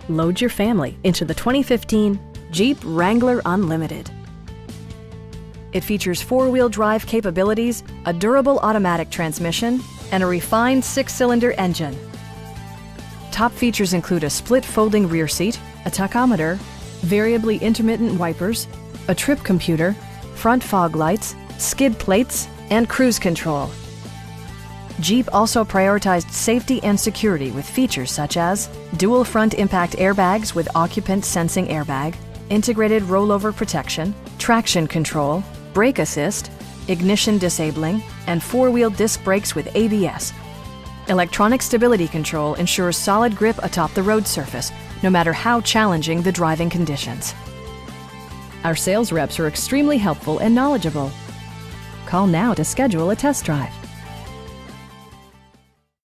Load your family into the 2015 Jeep Wrangler Unlimited. It features four-wheel drive capabilities, a durable automatic transmission, and a refined six-cylinder engine. Top features include a split folding rear seat, a tachometer, variably intermittent wipers, a trip computer, front fog lights, skid plates, and cruise control. Jeep also prioritized safety and security with features such as dual front impact airbags with occupant sensing airbag, integrated rollover protection, traction control, brake assist, ignition disabling, and four-wheel disc brakes with ABS. Electronic stability control ensures solid grip atop the road surface, no matter how challenging the driving conditions. Our sales reps are extremely helpful and knowledgeable. Call now to schedule a test drive.